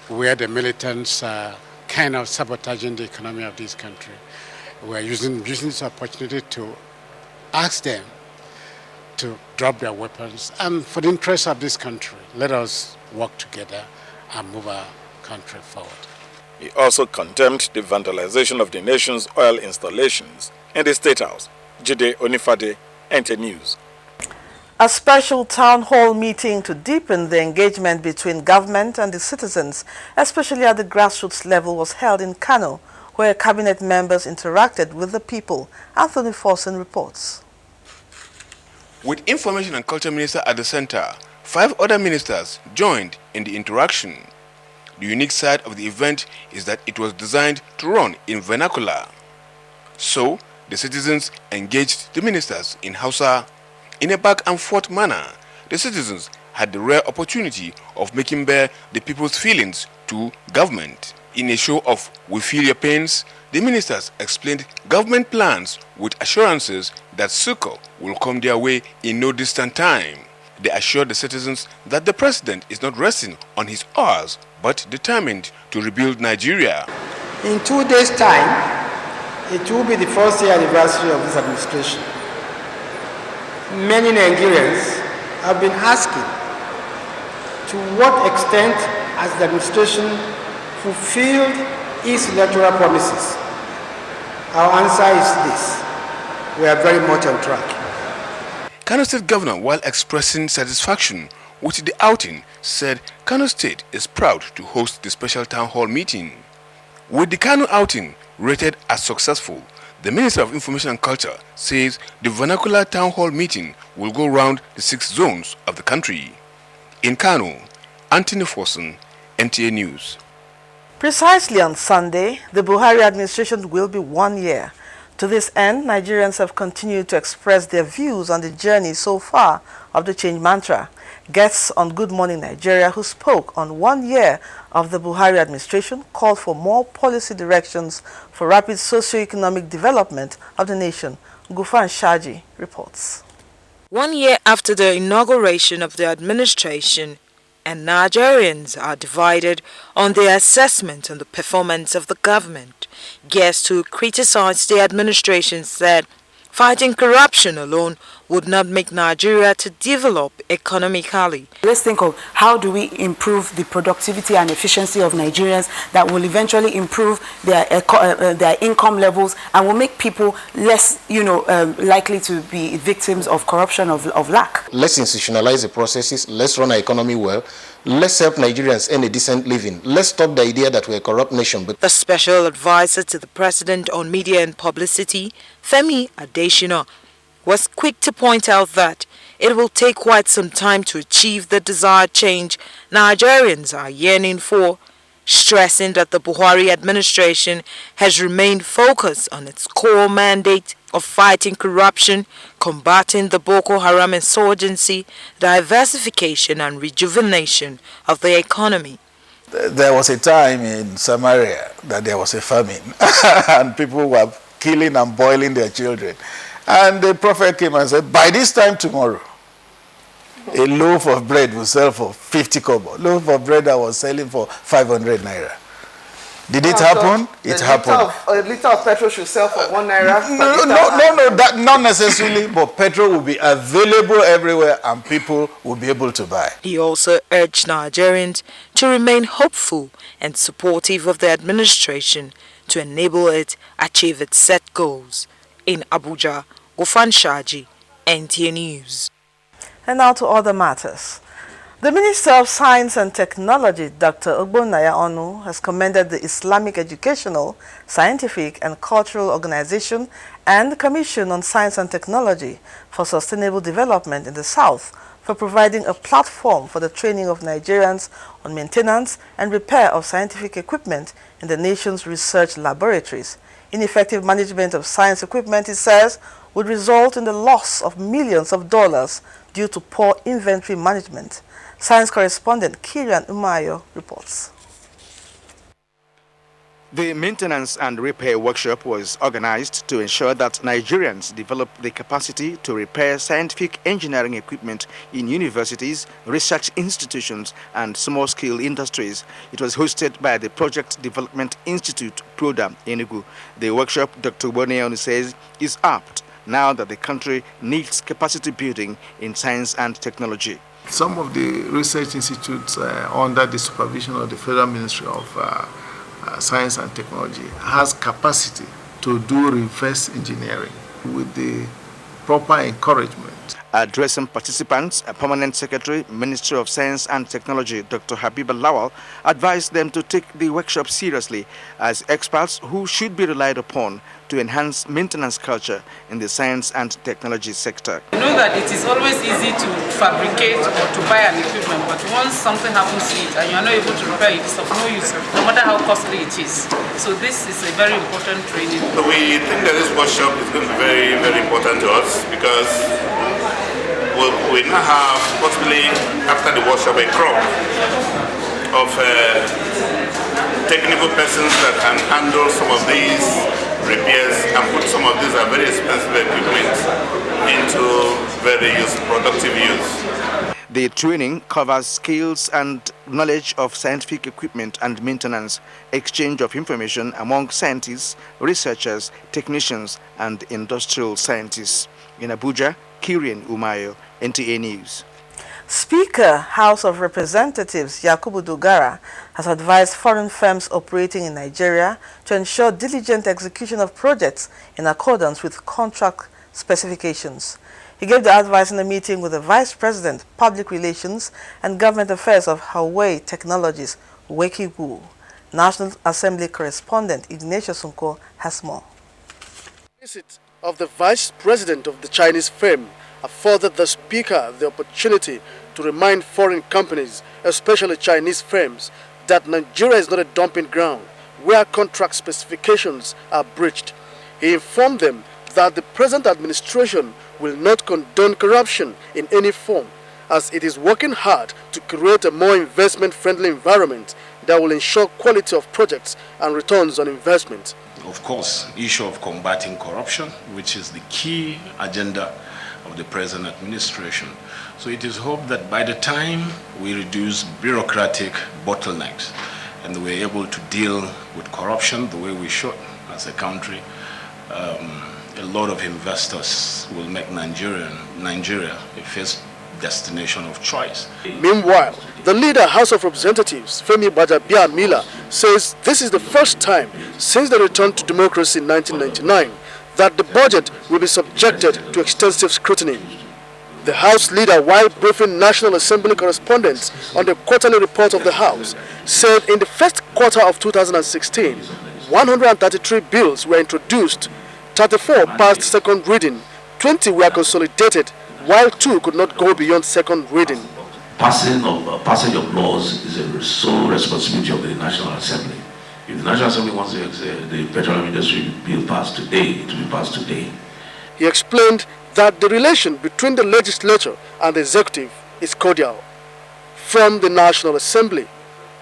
where the militants are kind of sabotaging the economy of this country. We are using this opportunity to ask them to drop their weapons, and for the interest of this country, let us work together and move our country forward. He also condemned the vandalization of the nation's oil installations in the State House. Jide Onifade, NTA News. A special town hall meeting to deepen the engagement between government and the citizens, especially at the grassroots level, was held in Kano, where cabinet members interacted with the people. Anthony Forson reports. With Information and Culture Minister at the center, 5 other ministers joined in the interaction. The unique side of the event is that it was designed to run in vernacular. So, the citizens engaged the ministers in Hausa. In a back and forth manner, the citizens had the rare opportunity of making bare the people's feelings to government. In a show of "we feel your pains," the ministers explained government plans with assurances that succor will come their way in no distant time. They assured the citizens that the president is not resting on his oars, but determined to rebuild Nigeria. In 2 days' time, it will be the first year anniversary of this administration. Many Nigerians have been asking to what extent has the administration fulfilled its electoral promises. Our answer is this: we are very much on track. Kano State Governor, while expressing satisfaction with the outing, said Kano State is proud to host the special town hall meeting. With the Kano outing rated as successful, the Minister of Information and Culture says the vernacular town hall meeting will go round the 6 zones of the country. In Kano, Anthony Forson, NTA News. Precisely on Sunday, the Buhari administration will be 1 year. To this end, Nigerians have continued to express their views on the journey so far of the change mantra. Guests on Good Morning Nigeria who spoke on 1 year of the Buhari administration called for more policy directions for rapid socio-economic development of the nation. Gufan Shaji reports. 1 year after the inauguration of the administration, and Nigerians are divided on their assessment on the performance of the government. Guests who criticized the administration said fighting corruption alone would not make Nigeria to develop economically. Let's think of how do we improve the productivity and efficiency of Nigerians that will eventually improve their income levels and will make people less, likely to be victims of corruption, of lack. Let's institutionalize the processes. Let's run our economy well. Let's help Nigerians earn a decent living. Let's stop the idea that we're a corrupt nation. The special advisor to the president on media and publicity, Femi Adesina, was quick to point out that it will take quite some time to achieve the desired change Nigerians are yearning for, stressing that the Buhari administration has remained focused on its core mandate of fighting corruption, combating the Boko Haram insurgency, diversification and rejuvenation of the economy. There was a time in Samaria that there was a famine and people were killing and boiling their children. And the prophet came and said, by this time tomorrow, a loaf of bread will sell for 50 kobo. Loaf of bread that was selling for 500 naira. Did it happen? It happened. A liter of petrol should sell for 1 naira. No, that not necessarily, but petrol will be available everywhere and people will be able to buy. He also urged Nigerians to remain hopeful and supportive of the administration to enable it achieve its set goals. In Abuja, Gofan Shaji, NTA News. And now to other matters. The Minister of Science and Technology, Dr. Ogbonnaya Onu, has commended the Islamic Educational, Scientific and Cultural Organization and the Commission on Science and Technology for Sustainable Development in the South for providing a platform for the training of Nigerians on maintenance and repair of scientific equipment in the nation's research laboratories. Ineffective management of science equipment, he says, would result in the loss of millions of dollars due to poor inventory management. Science correspondent Kirian Umayo reports. The maintenance and repair workshop was organized to ensure that Nigerians develop the capacity to repair scientific engineering equipment in universities, research institutions, and small-scale industries. It was hosted by the Project Development Institute, PRODA, Enugu. The workshop, Dr. Ogbonnaya says, is apt now that the country needs capacity building in science and technology. Some of the research institutes under the supervision of the Federal Ministry of Science and Technology has capacity to do reverse engineering with the proper encouragement. Addressing participants, a Permanent Secretary, Ministry of Science and Technology, Dr. Habiba Lawal, advised them to take the workshop seriously as experts who should be relied upon to enhance maintenance culture in the science and technology sector. You know that it is always easy to fabricate or to buy an equipment, but once something happens to it and you are not able to repair it, it's of no use, no matter how costly it is. So this is a very important training. So we think that this workshop is going to be very, very important to us because we now have, possibly after the workshop, a crop of technical persons that can handle some of these repairs and put some of these very expensive equipment into very productive use. The training covers skills and knowledge of scientific equipment and maintenance, exchange of information among scientists, researchers, technicians, and industrial scientists. In Abuja, Kirian Umayo, NTA News. Speaker, House of Representatives Yakubu Dogara has advised foreign firms operating in Nigeria to ensure diligent execution of projects in accordance with contract specifications. He gave the advice in a meeting with the Vice President, Public Relations and Government Affairs of Huawei Technologies, Weki Wu. National Assembly correspondent Ignatius Sunko has more. Visit of the Vice President of the Chinese firm afforded the Speaker the opportunity to remind foreign companies, especially Chinese firms, that Nigeria is not a dumping ground where contract specifications are breached. He informed them that the present administration will not condone corruption in any form, as it is working hard to create a more investment-friendly environment that will ensure quality of projects and returns on investment. Of course, issue of combating corruption, which is the key agenda of the present administration. So it is hoped that by the time we reduce bureaucratic bottlenecks and we're able to deal with corruption the way we should as a country, a lot of investors will make Nigeria a first destination of choice. Meanwhile, the leader, House of Representatives, Femi Gbajabiamila, says this is the first time since the return to democracy in 1999 that the budget will be subjected to extensive scrutiny. The House leader, while briefing National Assembly correspondents on the quarterly report of the House, said in the first quarter of 2016, 133 bills were introduced, 34 passed second reading, 20 were consolidated, while 2 could not go beyond second reading. Passage of laws is a sole responsibility of the National Assembly. If the National Assembly wants the petroleum industry bill passed today, it will be passed today. He explained that the relation between the legislature and the executive is cordial. From the National Assembly,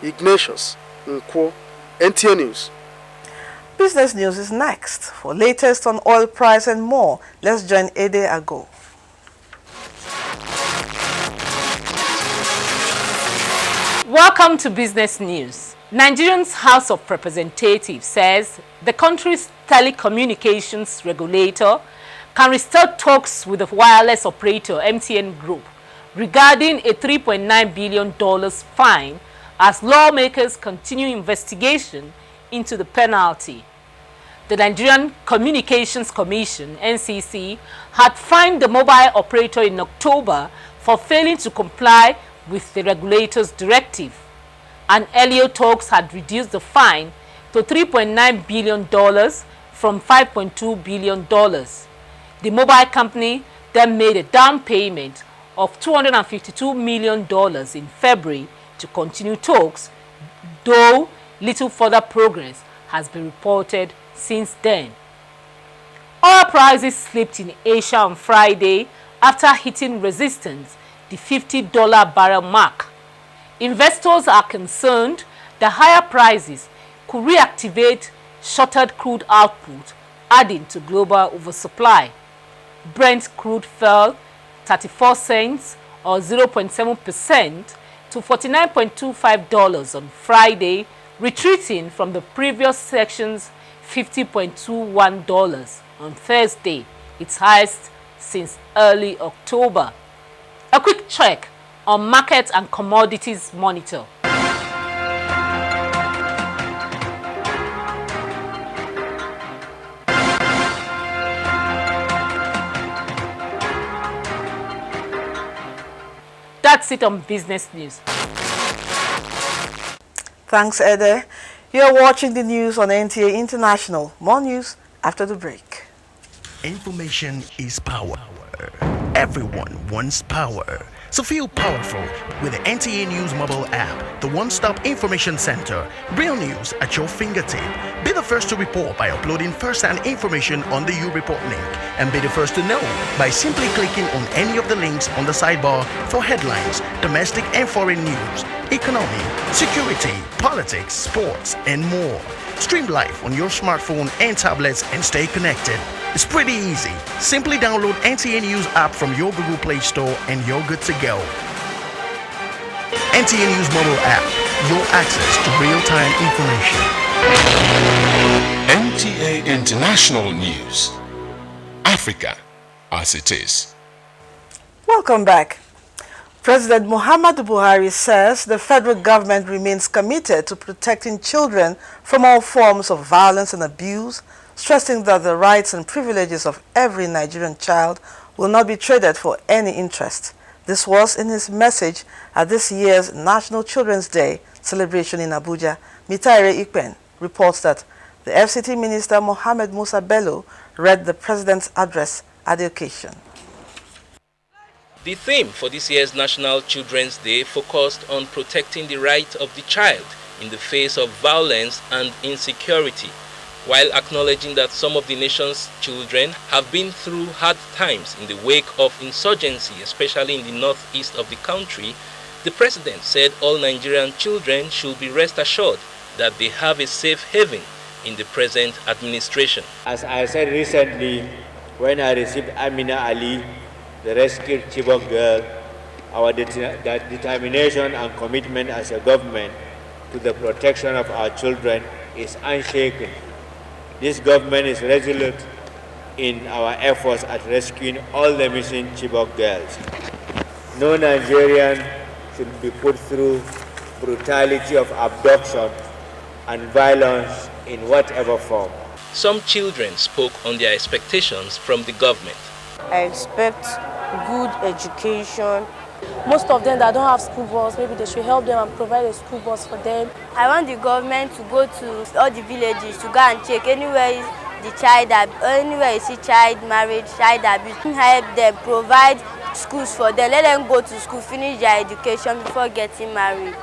Ignatius Nkwo, NTA News. Business news is next. For latest on oil price and more, let's join Ede Ago. Welcome to Business News. Nigerian's House of Representatives says the country's telecommunications regulator can restart talks with the wireless operator MTN Group regarding a $3.9 billion fine as lawmakers continue investigation into the penalty. The Nigerian Communications Commission, NCC, had fined the mobile operator in October for failing to comply with the regulator's directive. And earlier talks had reduced the fine to $3.9 billion from $5.2 billion. The mobile company then made a down payment of $252 million in February to continue talks, though little further progress has been reported since then. Oil prices slipped in Asia on Friday after hitting resistance, the $50 barrel mark. Investors are concerned that higher prices could reactivate shuttered crude output, adding to global oversupply. Brent crude fell 34 cents or 0.7% to $49.25 on Friday, retreating from the previous section's $50.21 on Thursday, its highest since early October. A quick check on Market and Commodities Monitor. That's it on Business News. Thanks, Ede. You're watching the news on NTA International. More news after the break. Information is power. Everyone wants power. So feel powerful with the NTA News mobile app, the one-stop information center. Real news at your fingertip. Be the first to report by uploading first-hand information on the U-Report link. And be the first to know by simply clicking on any of the links on the sidebar for headlines, domestic and foreign news, economy, security, politics, sports, and more. Stream live on your smartphone and tablets and stay connected. It's pretty easy. Simply download NTA News app from your Google Play Store and you're good to go. NTA News mobile app, your access to real-time information. NTA International News. Africa as it is. Welcome back. President Muhammadu Buhari says the federal government remains committed to protecting children from all forms of violence and abuse, stressing that the rights and privileges of every Nigerian child will not be traded for any interest. This was in his message at this year's National Children's Day celebration in Abuja. Mitaire Ikpen reports that the FCT Minister Mohammed Musa Bello read the president's address at the occasion. The theme for this year's National Children's Day focused on protecting the right of the child in the face of violence and insecurity, while acknowledging that some of the nation's children have been through hard times in the wake of insurgency, especially in the northeast of the country. The president said all Nigerian children should be rest assured that they have a safe haven in the present administration. As I said recently, when I received Amina Ali, the rescued Chibok girl, our determination and commitment as a government to the protection of our children is unshaken. This government is resolute in our efforts at rescuing all the missing Chibok girls. No Nigerian should be put through brutality of abduction and violence in whatever form. Some children spoke on their expectations from the government. I expect good education. Most of them that don't have school bus, maybe they should help them and provide a school bus for them. I want the government to go to all the villages to go and check anywhere the child, anywhere you see child marriage, child abuse, help them, provide schools for them, let them go to school, finish their education before getting married.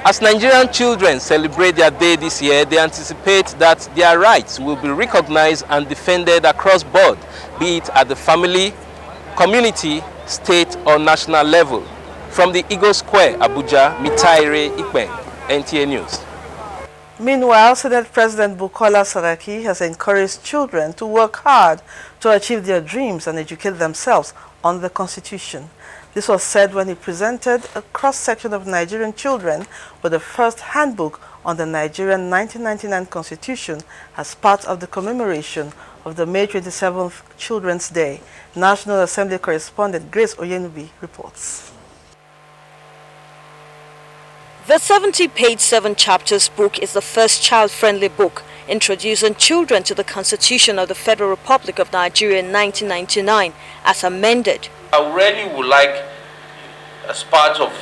As Nigerian children celebrate their day this year, they anticipate that their rights will be recognized and defended across board, be it at the family, community, state or national level. From the Eagle Square, Abuja, Mitaire Ikpen, NTA News. Meanwhile, Senate President Bukola Saraki has encouraged children to work hard to achieve their dreams and educate themselves on the Constitution. This was said when he presented a cross-section of Nigerian children with the first handbook on the Nigerian 1999 Constitution as part of the commemoration of the May 27th Children's Day. National Assembly correspondent Grace Oyenubi reports. The 70-page 7-chapters book is the first child-friendly book introducing children to the Constitution of the Federal Republic of Nigeria in 1999 as amended. I really would like, as part of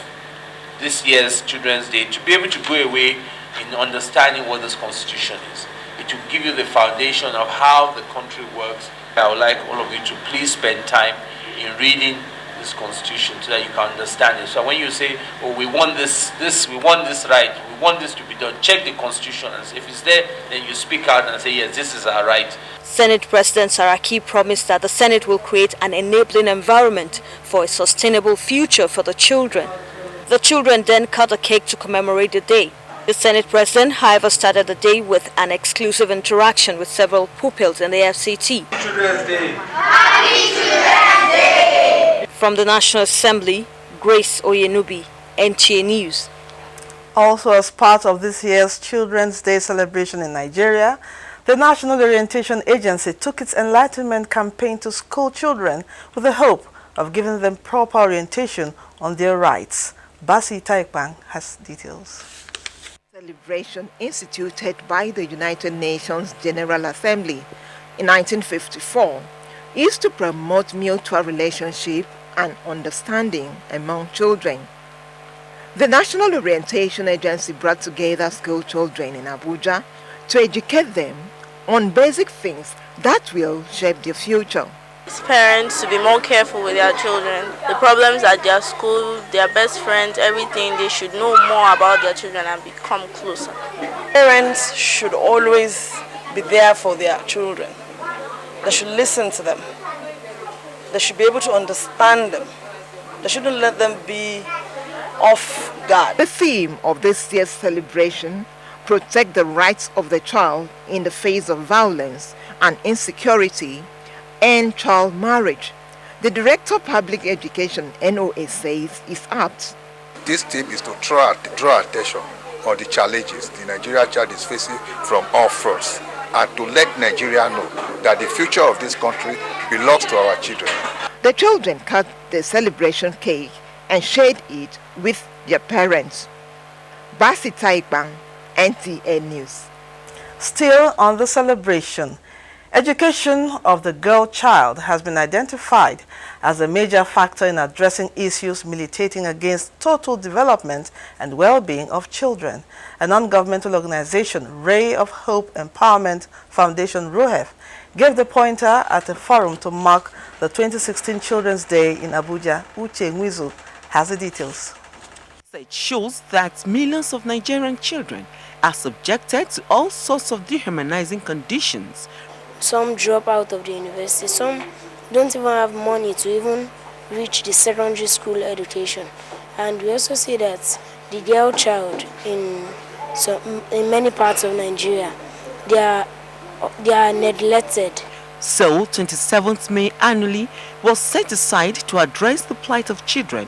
this year's Children's Day, to be able to go away in understanding what this Constitution is. It will give you the foundation of how the country works. I would like all of you to please spend time in reading this Constitution so that you can understand it. So when you say, oh, we want this, we want this right, we want this to be done, check the Constitution, and if it's there, then you speak out and say, yes, this is our right. Senate President Saraki promised that the Senate will create an enabling environment for a sustainable future for the children. The children then cut a cake to commemorate the day. The Senate President, however, started the day with an exclusive interaction with several pupils in the FCT. Children's Day. Happy Children's Day! From the National Assembly, Grace Oyenubi, NTA News. Also, as part of this year's Children's Day celebration in Nigeria, the National Orientation Agency took its enlightenment campaign to school children with the hope of giving them proper orientation on their rights. Basi Taikbang has details. Celebration instituted by the United Nations General Assembly in 1954 is to promote mutual relationship and understanding among children. The National Orientation Agency brought together school children in Abuja to educate them on basic things that will shape their future. Parents to be more careful with their children, the problems at their school, their best friends, everything. They should know more about their children and become closer. Parents should always be there for their children. They should listen to them. They should be able to understand them. They shouldn't let them be off guard. The theme of this year's celebration: protect the rights of the child in the face of violence and insecurity, end child marriage. The Director of Public Education, NOA, says is apt. This theme is to draw attention on the challenges the Nigerian child is facing from all fronts, and to let Nigeria know that the future of this country belongs to our children. The children cut the celebration cake and shared it with their parents. Basi Taikbang, NTA News. Still on the celebration, education of the girl child has been identified as a major factor in addressing issues militating against total development and well-being of children. A non-governmental organization, Ray of Hope Empowerment Foundation, ROHEF, gave the pointer at a forum to mark the 2016 Children's Day in Abuja. Uche Nwizu has the details. It shows that millions of Nigerian children are subjected to all sorts of dehumanizing conditions. Some drop out of the university, some don't even have money to even reach the secondary school education. And we also see that the girl child in many parts of Nigeria, they are neglected. So 27th May annually was set aside to address the plight of children.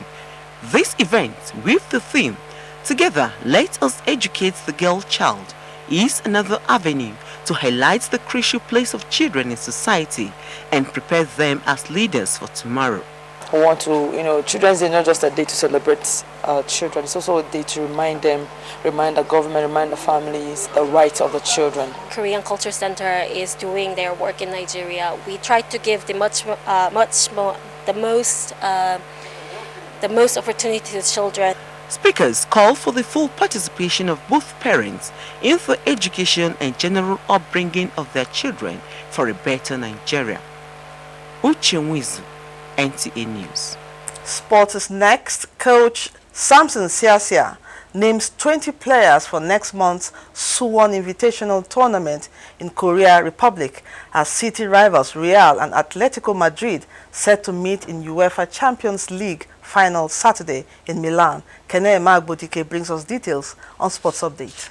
This event, with the theme, "Together, let us educate the girl child," is another avenue to highlight the crucial place of children in society and prepare them as leaders for tomorrow. I want to, Children's Day is not just a day to celebrate children, it's also a day to remind them, remind the government, remind the families the rights of the children. Korean Culture Center is doing their work in Nigeria. We try to give the most opportunity to children. Speakers call for the full participation of both parents in the education and general upbringing of their children for a better Nigeria. Uche Nwizu, NTA News. Sports is next. Coach Samson Siasia names 20 players for next month's Suwon Invitational Tournament in Korea Republic as city rivals Real and Atletico Madrid set to meet in UEFA Champions League final Saturday in Milan. Kene Magbotike brings us details on Sports Update.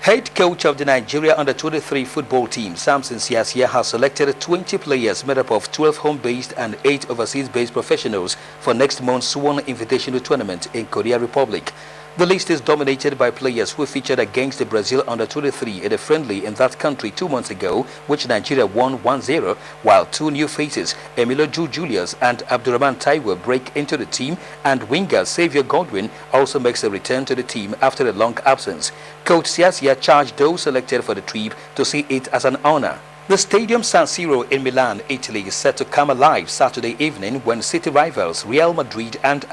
Head coach of the Nigeria Under-23 football team, Samson Siasia, has selected 20 players made up of 12 home-based and 8 overseas-based professionals for next month's Suwon Invitational Tournament in Korea Republic. The list is dominated by players who featured against the Brazil under-23 in a friendly in that country 2 months ago, which Nigeria won 1-0, while two new faces, Emilio Julius and Abdurrahman Taiwo, break into the team, and winger Xavier Godwin also makes a return to the team after a long absence. Coach Siasia charged those selected for the trip to see it as an honor. The Stadium San Siro in Milan, Italy is set to come alive Saturday evening when city rivals Real Madrid and